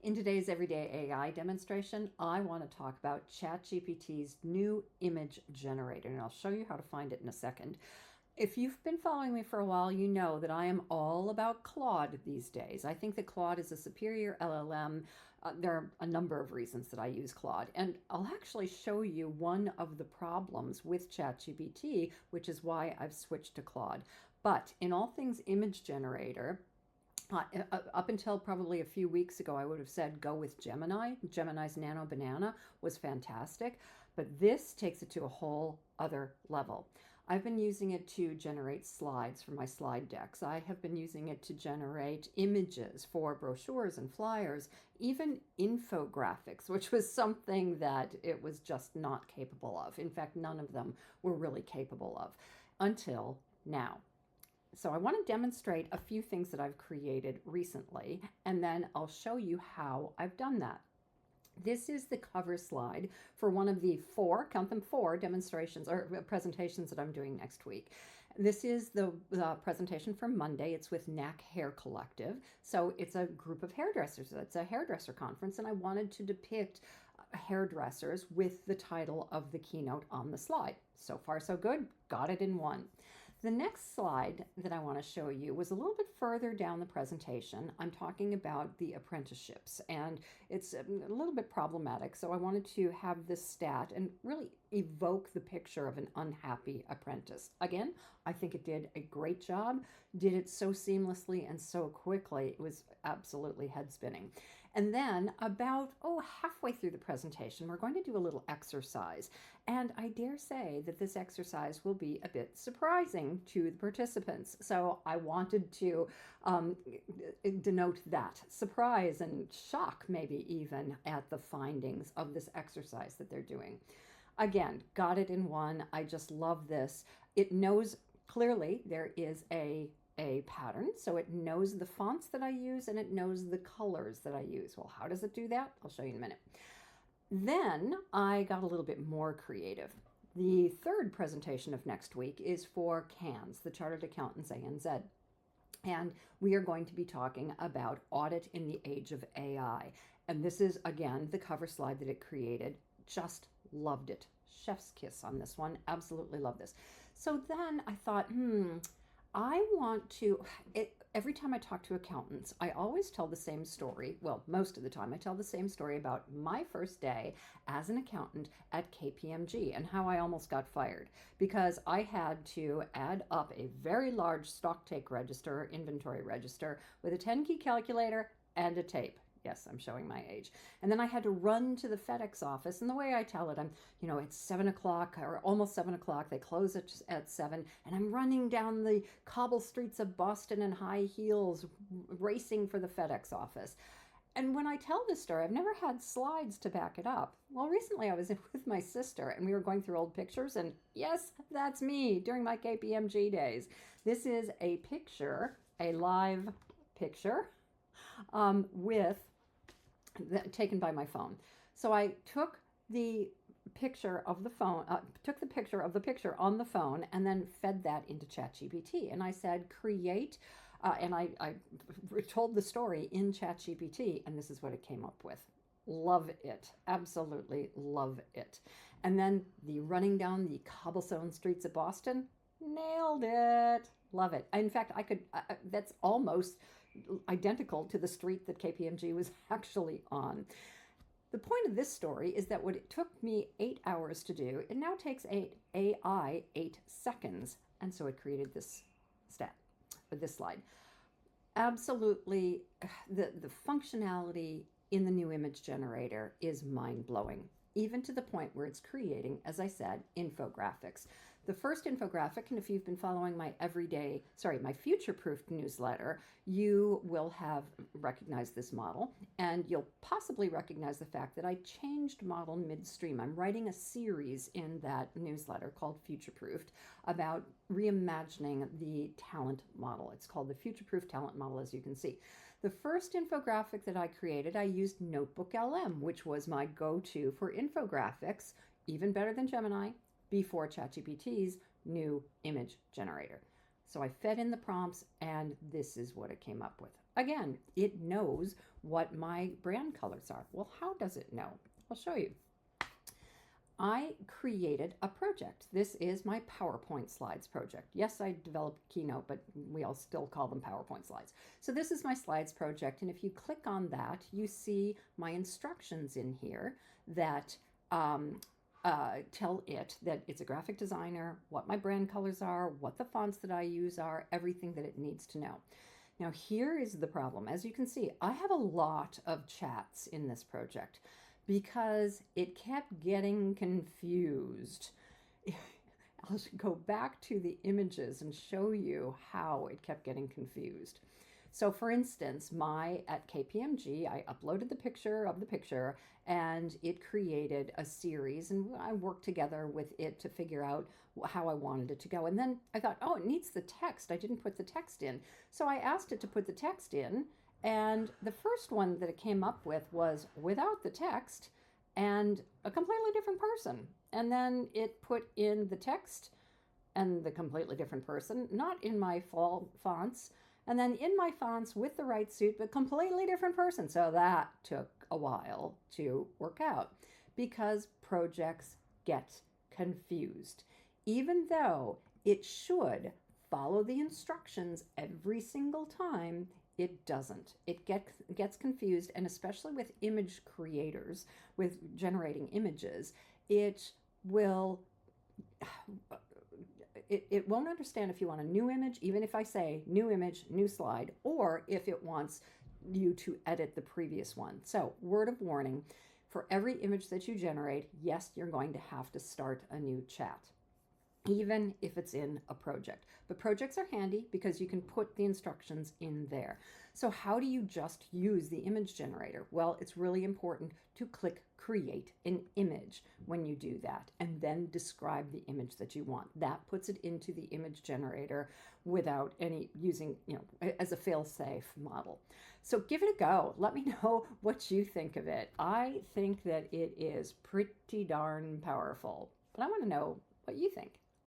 In today's Everyday AI demonstration, I want to talk about ChatGPT's new image generator, and I'll show you how to find it in a second. If you've been following me for a while, you know that I am all about Claude these days. I think that Claude is a superior LLM. There are a number of reasons that I use Claude, and I'll actually show you one of the problems with ChatGPT, which is why I've switched to Claude. But in all things image generator, up until probably a few weeks ago, I would have said go with Gemini. Gemini's Nano Banana was fantastic, but this takes it to a whole other level. I've been using it to generate slides for my slide decks. I have been using it to generate images for brochures and flyers, even infographics, which was something that it was just not capable of. In fact, none of them were really capable of until now. So I want to demonstrate a few things that I've created recently, and then I'll show you how I've done that. This is the cover slide for one of the count them four demonstrations or presentations that I'm doing next week. This is the presentation for Monday. It's with Knack Hair Collective. So it's a group of hairdressers. It's a hairdresser conference, and I wanted to depict hairdressers with the title of the keynote on the slide. So far, so good. Got it in one. The next slide that I want to show you was a little bit further down the presentation. I'm talking about the apprenticeships, and it's a little bit problematic. So I wanted to have this stat and really evoke the picture of an unhappy apprentice. Again, I think it did a great job, did it so seamlessly and so quickly. It was absolutely head spinning. And then about, halfway through the presentation, we're going to do a little exercise. And I dare say that this exercise will be a bit surprising to the participants. So I wanted to denote that surprise and shock, maybe even at the findings of this exercise that they're doing. Again, got it in one. I just love this. It knows clearly there is a pattern, so it knows the fonts that I use and it knows the colors that I use. Well, how does it do that? I'll show you in a minute. Then I got a little bit more creative. The third presentation of next week is for CANS, the Chartered Accountants ANZ. And we are going to be talking about audit in the age of AI. And this is, again, the cover slide that it created. Just loved it. Chef's kiss on this one. Absolutely love this. So then I thought, I want to, every time I talk to accountants, I always tell the same story. Well, most of the time I tell the same story about my first day as an accountant at KPMG and how I almost got fired because I had to add up a very large stock take register, inventory register with a 10-key calculator and a tape. Yes, I'm showing my age. And then I had to run to the FedEx office. And the way I tell it, it's 7 o'clock or almost 7 o'clock. They close at 7. And I'm running down the cobble streets of Boston in high heels, racing for the FedEx office. And when I tell this story, I've never had slides to back it up. Well, recently I was with my sister and we were going through old pictures. And yes, that's me during my KPMG days. This is a picture, a live picture taken by my phone. So I took the picture of the phone, took the picture of the picture on the phone, and then fed that into ChatGPT. And I said, create, and I told the story in ChatGPT, and this is what it came up with. Love it. Absolutely love it. And then the running down the cobblestone streets of Boston, nailed it. Love it. In fact, I could, that's almost identical to the street that KPMG was actually on. The point of this story is that what it took me 8 hours to do, it now takes AI 8 seconds. And so it created this slide. Absolutely, the functionality in the new image generator is mind-blowing, even to the point where it's creating, as I said, infographics. The first infographic, and if you've been following my my future-proofed newsletter, you will have recognized this model, and you'll possibly recognize the fact that I changed model midstream. I'm writing a series in that newsletter called Future-Proofed about reimagining the talent model. It's called the Future-Proof Talent Model, as you can see. The first infographic that I created, I used Notebook LM, which was my go-to for infographics, even better than Gemini, before ChatGPT's new image generator. So I fed in the prompts, and this is what it came up with. Again, it knows what my brand colors are. Well, how does it know? I'll show you. I created a project. This is my PowerPoint slides project. Yes, I developed Keynote, but we all still call them PowerPoint slides. So this is my slides project, and if you click on that, you see my instructions in here that tell it that it's a graphic designer, what my brand colors are, what the fonts that I use are, everything that it needs to know. Now here is the problem. As you can see, I have a lot of chats in this project because it kept getting confused. I'll go back to the images and show you how it kept getting confused. So for instance, at KPMG, I uploaded the picture of the picture, and it created a series, and I worked together with it to figure out how I wanted it to go. And then I thought, oh, it needs the text. I didn't put the text in. So I asked it to put the text in, and the first one that it came up with was without the text and a completely different person. And then it put in the text and the completely different person, not in my fonts, and then in my fonts with the right suit, but completely different person. So that took a while to work out because projects get confused. Even though it should follow the instructions every single time, it doesn't. It gets confused, and especially with image creators, with generating images, it will... It won't understand if you want a new image, even if I say new image, new slide, or if it wants you to edit the previous one. So, word of warning, for every image that you generate, yes, you're going to have to start a new chat, even if it's in a project. But projects are handy because you can put the instructions in there. So how do you just use the image generator? Well, it's really important to click create an image when you do that, and then describe the image that you want. That puts it into the image generator without any using, as a fail-safe model. So give it a go. Let me know what you think of it. I think that it is pretty darn powerful, but I want to know what you think.